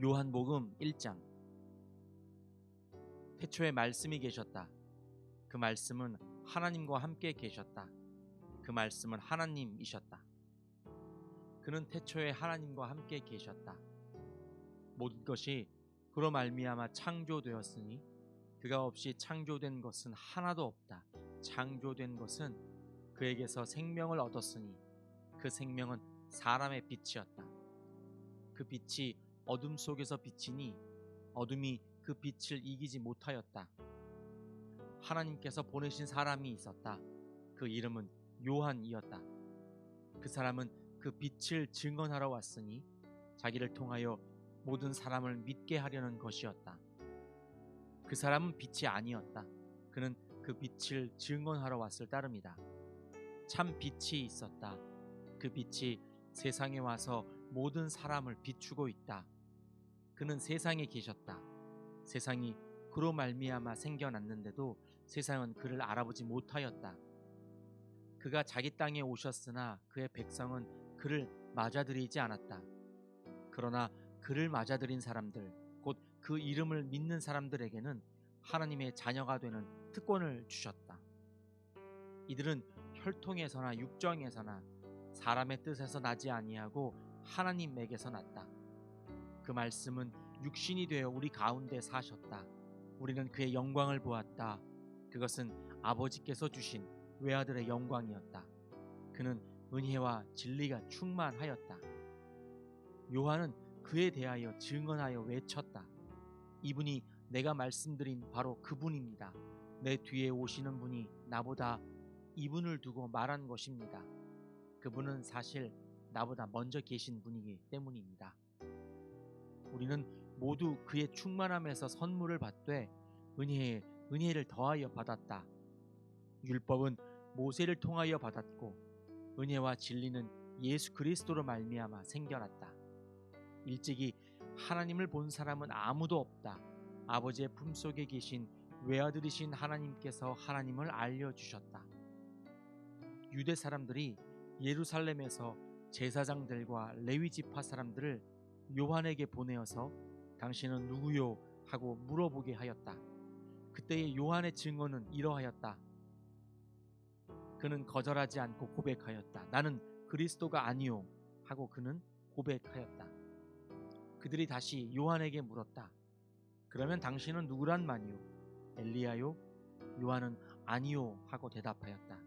요한복음 1장. 태초에 말씀이 계셨다. 그 말씀은 하나님과 함께 계셨다. 그 말씀은 하나님이셨다. 그는 태초에 하나님과 함께 계셨다. 모든 것이 그로 말미암아 창조되었으니 그가 없이 창조된 것은 하나도 없다. 창조된 것은 그에게서 생명을 얻었으니 그 생명은 사람의 빛이었다. 그 빛이 어둠 속에서 비치니 어둠이 그 빛을 이기지 못하였다. 하나님께서 보내신 사람이 있었다. 그 이름은 요한이었다. 그 사람은 그 빛을 증언하러 왔으니 자기를 통하여 모든 사람을 믿게 하려는 것이었다. 그 사람은 빛이 아니었다. 그는 그 빛을 증언하러 왔을 따름이다. 참 빛이 있었다. 그 빛이 세상에 와서 모든 사람을 비추고 있다. 그는 세상에 계셨다. 세상이 그로 말미암아 생겨났는데도 세상은 그를 알아보지 못하였다. 그가 자기 땅에 오셨으나 그의 백성은 그를 맞아들이지 않았다. 그러나 그를 맞아들인 사람들, 곧 그 이름을 믿는 사람들에게는 하나님의 자녀가 되는 특권을 주셨다. 이들은 혈통에서나 육정에서나 사람의 뜻에서 나지 아니하고 하나님에게서 났다. 그 말씀은 육신이 되어 우리 가운데 사셨다. 우리는 그의 영광을 보았다. 그것은 아버지께서 주신 외아들의 영광이었다. 그는 은혜와 진리가 충만하였다. 요한은 그에 대하여 증언하여 외쳤다. 이분이 내가 말씀드린 바로 그분입니다. 내 뒤에 오시는 분이 나보다 이분을 두고 말한 것입니다. 그분은 사실 나보다 먼저 계신 분이기 때문입니다. 우리는 모두 그의 충만함에서 선물을 받되 은혜에 은혜를 더하여 받았다. 율법은 모세를 통하여 받았고 은혜와 진리는 예수 그리스도로 말미암아 생겨났다. 일찍이 하나님을 본 사람은 아무도 없다. 아버지의 품속에 계신 외아들이신 하나님께서 하나님을 알려주셨다. 유대 사람들이 예루살렘에서 제사장들과 레위 지파 사람들을 요한에게 보내어서 당신은 누구요? 하고 물어보게 하였다. 그때의 요한의 증언은 이러하였다. 그는 거절하지 않고 고백하였다. 나는 그리스도가 아니요 하고 그는 고백하였다. 그들이 다시 요한에게 물었다. 그러면 당신은 누구란 말이요? 엘리야요? 요한은 아니요 하고 대답하였다.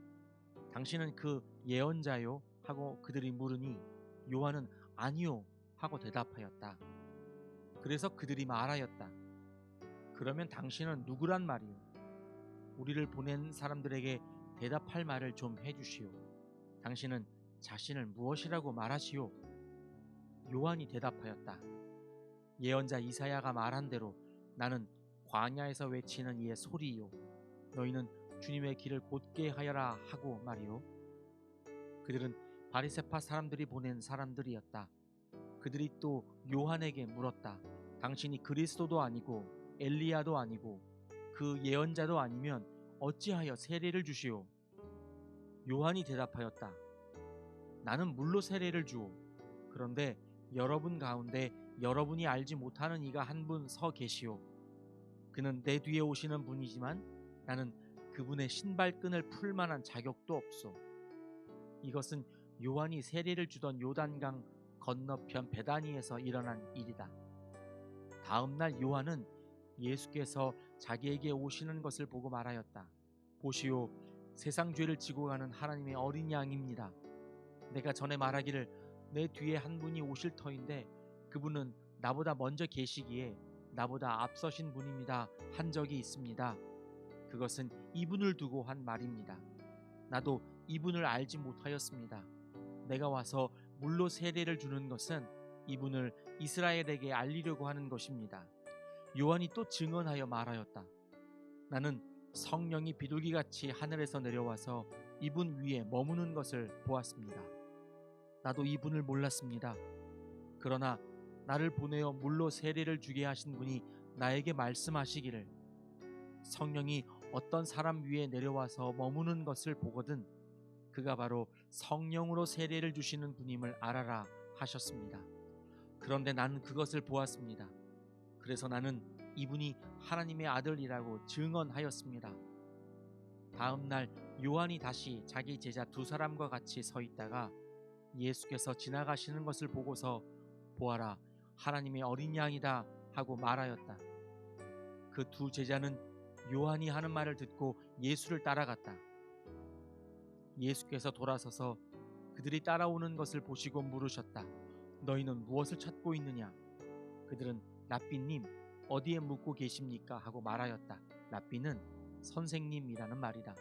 당신은 그 예언자요? 하고 그들이 물으니 요한은 아니요 하고 대답하였다. 그래서 그들이 말하였다. 그러면 당신은 누구란 말이요? 우리를 보낸 사람들에게 대답할 말을 좀 해주시오. 당신은 자신을 무엇이라고 말하시오? 요한이 대답하였다. 예언자 이사야가 말한 대로 나는 광야에서 외치는 이의 소리요. 너희는 주님의 길을 곧게 하여라 하고 말이요. 그들은 바리새파 사람들이 보낸 사람들이었다. 그들이 또 요한에게 물었다. 당신이 그리스도도 아니고 엘리야도 아니고 그 예언자도 아니면 어찌하여 세례를 주시오? 요한이 대답하였다. 나는 물로 세례를 주오. 그런데 여러분 가운데 여러분이 알지 못하는 이가 한 분 서 계시오. 그는 내 뒤에 오시는 분이지만 나는 그분의 신발끈을 풀 만한 자격도 없소. 이것은 요한이 세례를 주던 요단강 건너편 베다니에서 일어난 일이다. 다음 날 요한은 예수께서 자기에게 오시는 것을 보고 말하였다. 보시오, 세상 죄를 지고 가는 하나님의 어린 양입니다. 내가 전에 말하기를 내 뒤에 한 분이 오실 터인데 그분은 나보다 먼저 계시기에 나보다 앞서신 분입니다 한 적이 있습니다. 그것은 이분을 두고 한 말입니다. 나도 이분을 알지 못하였습니다. 내가 와서 물로 세례를 주는 것은 이분을 이스라엘에게 알리려고 하는 것입니다. 요한이 또 증언하여 말하였다. 나는 성령이 비둘기같이 하늘에서 내려와서 이분 위에 머무는 것을 보았습니다. 나도 이분을 몰랐습니다. 그러나 나를 보내어 물로 세례를 주게 하신 분이 나에게 말씀하시기를 성령이 어떤 사람 위에 내려와서 머무는 것을 보거든 그가 바로 성령으로 세례를 주시는 분임을 알아라 하셨습니다. 그런데 나는 그것을 보았습니다. 그래서 나는 이분이 하나님의 아들이라고 증언하였습니다. 다음 날 요한이 다시 자기 제자 두 사람과 같이 서 있다가 예수께서 지나가시는 것을 보고서 보아라, 하나님의 어린 양이다 하고 말하였다. 그 두 제자는 요한이 하는 말을 듣고 예수를 따라갔다. 예수께서 돌아서서 그들이 따라오는 것을 보시고 물으셨다. 너희는 무엇을 찾고 있느냐? 그들은 랍비님, 어디에 묵고 계십니까? 하고 말하였다. 랍비는 선생님이라는 말이다.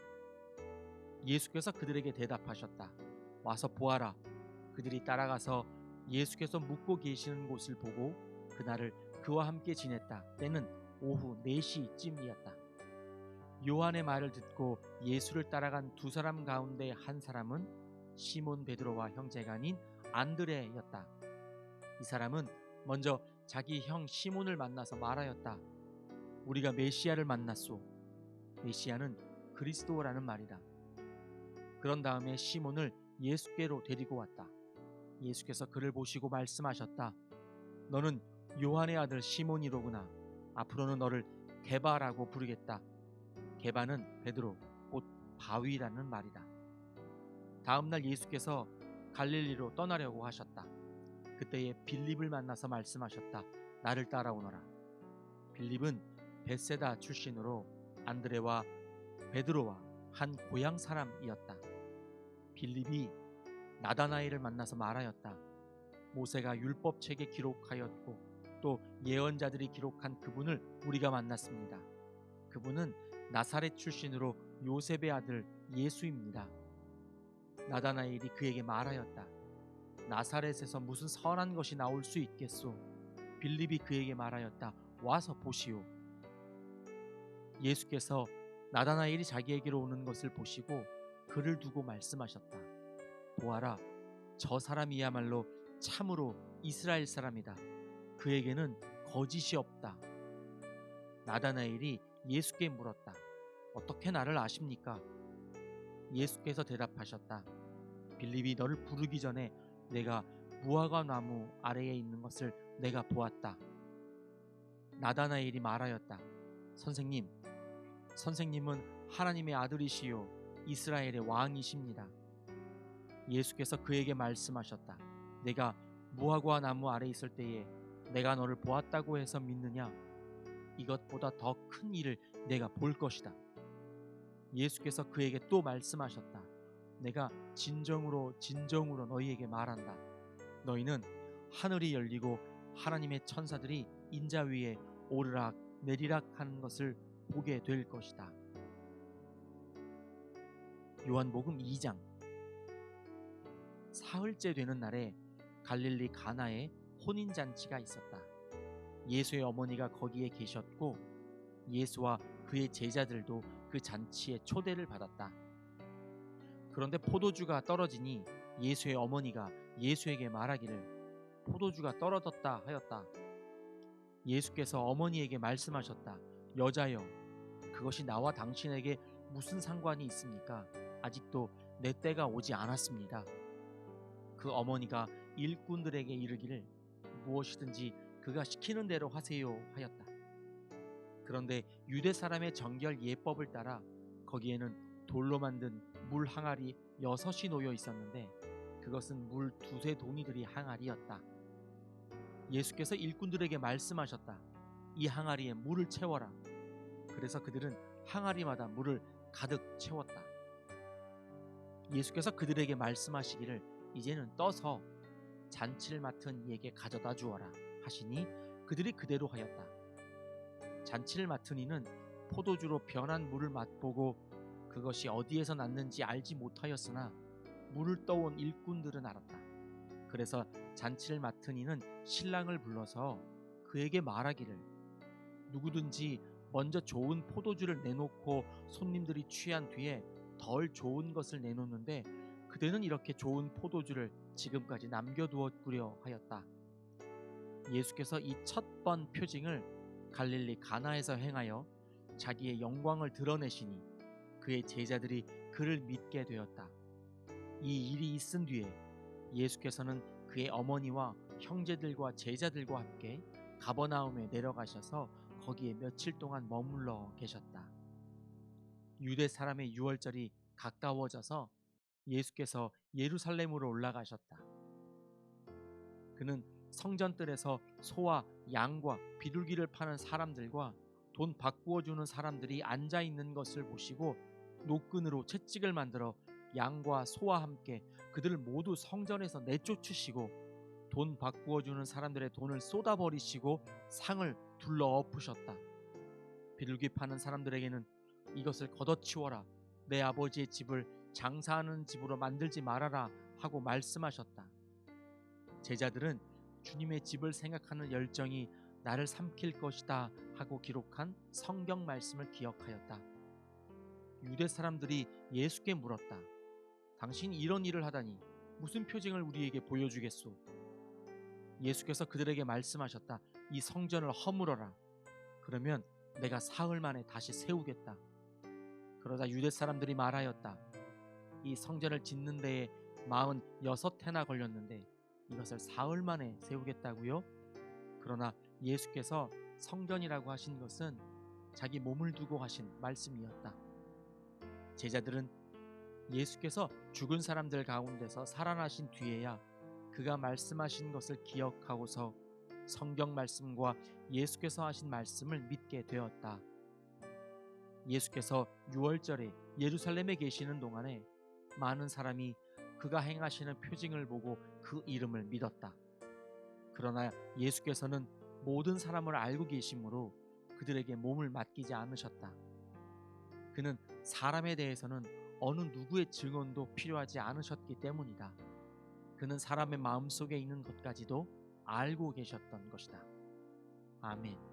예수께서 그들에게 대답하셨다. 와서 보아라. 그들이 따라가서 예수께서 묵고 계시는 곳을 보고 그날을 그와 함께 지냈다. 때는 오후 4시쯤이었다. 요한의 말을 듣고 예수를 따라간 두 사람 가운데 한 사람은 시몬 베드로와 형제가 아닌 안드레였다. 이 사람은 먼저 자기 형 시몬을 만나서 말하였다. 우리가 메시아를 만났소. 메시아는 그리스도라는 말이다. 그런 다음에 시몬을 예수께로 데리고 왔다. 예수께서 그를 보시고 말씀하셨다. 너는 요한의 아들 시몬이로구나. 앞으로는 너를 게바라고 부르겠다. 게바는 베드로, 곧 바위라는 말이다. 다음 날 예수께서 갈릴리로 떠나려고 하셨다. 그때에 빌립을 만나서 말씀하셨다. 나를 따라오너라. 빌립은 벳세다 출신으로 안드레와 베드로와 한 고향 사람이었다. 빌립이 나다나엘을 만나서 말하였다. 모세가 율법책에 기록하였고 또 예언자들이 기록한 그분을 우리가 만났습니다. 그분은 나사렛 출신으로 요셉의 아들 예수입니다. 나다나엘이 그에게 말하였다. 나사렛에서 무슨 선한 것이 나올 수 있겠소? 빌립이 그에게 말하였다. 와서 보시오. 예수께서 나다나엘이 자기에게로 오는 것을 보시고 그를 두고 말씀하셨다. 보아라, 저 사람이야말로 참으로 이스라엘 사람이다. 그에게는 거짓이 없다. 나다나엘이 예수께 물었다. 어떻게 나를 아십니까? 예수께서 대답하셨다. 빌립이 너를 부르기 전에 내가 무화과 나무 아래에 있는 것을 내가 보았다. 나다나엘이 말하였다. 선생님, 선생님은 하나님의 아들이시요 이스라엘의 왕이십니다. 예수께서 그에게 말씀하셨다. 내가 무화과 나무 아래 있을 때에 내가 너를 보았다고 해서 믿느냐? 이것보다 더 큰 일을 내가 볼 것이다. 예수께서 그에게 또 말씀하셨다. 내가 진정으로 진정으로 너희에게 말한다. 너희는 하늘이 열리고 하나님의 천사들이 인자 위에 오르락 내리락 하는 것을 보게 될 것이다. 요한복음 2장. 사흘째 되는 날에 갈릴리 가나에 혼인잔치가 있었다. 예수의 어머니가 거기에 계셨고 예수와 그의 제자들도 그 잔치에 초대를 받았다. 그런데 포도주가 떨어지니 예수의 어머니가 예수에게 말하기를 포도주가 떨어졌다 하였다. 예수께서 어머니에게 말씀하셨다. 여자여, 그것이 나와 당신에게 무슨 상관이 있습니까? 아직도 내 때가 오지 않았습니다. 그 어머니가 일꾼들에게 이르기를 무엇이든지 그가 시키는 대로 하세요 하였다. 그런데 유대 사람의 정결 예법을 따라 거기에는 돌로 만든 물 항아리 6이 놓여 있었는데 그것은 물 2-3 동이들이 항아리였다. 예수께서 일꾼들에게 말씀하셨다. 이 항아리에 물을 채워라. 그래서 그들은 항아리마다 물을 가득 채웠다. 예수께서 그들에게 말씀하시기를 이제는 떠서 잔치를 맡은 이에게 가져다 주어라 하시니 그들이 그대로 하였다. 잔치를 맡은 이는 포도주로 변한 물을 맛보고 그것이 어디에서 났는지 알지 못하였으나 물을 떠온 일꾼들은 알았다. 그래서 잔치를 맡은 이는 신랑을 불러서 그에게 말하기를 누구든지 먼저 좋은 포도주를 내놓고 손님들이 취한 뒤에 덜 좋은 것을 내놓는데 그대는 이렇게 좋은 포도주를 지금까지 남겨두었구려 하였다. 예수께서 이 첫 번 표징을 갈릴리 가나에서 행하여 자기의 영광을 드러내시니 그의 제자들이 그를 믿게 되었다. 이 일이 있은 뒤에 예수께서는 그의 어머니와 형제들과 제자들과 함께 가버나움에 내려가셔서 거기에 며칠 동안 머물러 계셨다. 유대 사람의 유월절이 가까워져서 예수께서 예루살렘으로 올라가셨다. 그는 성전뜰에서 소와 양과 비둘기를 파는 사람들과 돈 바꾸어 주는 사람들이 앉아 있는 것을 보시고 노끈으로 채찍을 만들어 양과 소와 함께 그들을 모두 성전에서 내쫓으시고 돈 바꾸어 주는 사람들의 돈을 쏟아버리시고 상을 둘러 엎으셨다. 비둘기 파는 사람들에게는 이것을 걷어치워라, 내 아버지의 집을 장사하는 집으로 만들지 말아라 하고 말씀하셨다. 제자들은 주님의 집을 생각하는 열정이 나를 삼킬 것이다 하고 기록한 성경 말씀을 기억하였다. 유대 사람들이 예수께 물었다. 당신이 이런 일을 하다니 무슨 표징을 우리에게 보여주겠소? 예수께서 그들에게 말씀하셨다. 이 성전을 허물어라. 그러면 내가 사흘 만에 다시 세우겠다. 그러자 유대 사람들이 말하였다. 이 성전을 짓는 데에 46해나 걸렸는데 이것을 사흘 만에 세우겠다고요? 그러나 예수께서 성전이라고 하신 것은 자기 몸을 두고 하신 말씀이었다. 제자들은 예수께서 죽은 사람들 가운데서 살아나신 뒤에야 그가 말씀하신 것을 기억하고서 성경 말씀과 예수께서 하신 말씀을 믿게 되었다. 예수께서 유월절에 예루살렘에 계시는 동안에 많은 사람이 그가 행하시는 표징을 보고 그 이름을 믿었다. 그러나 예수께서는 모든 사람을 알고 계시므로 그들에게 몸을 맡기지 않으셨다. 그는 사람에 대해서는 어느 누구의 증언도 필요하지 않으셨기 때문이다. 그는 사람의 마음속에 있는 것까지도 알고 계셨던 것이다. 아멘.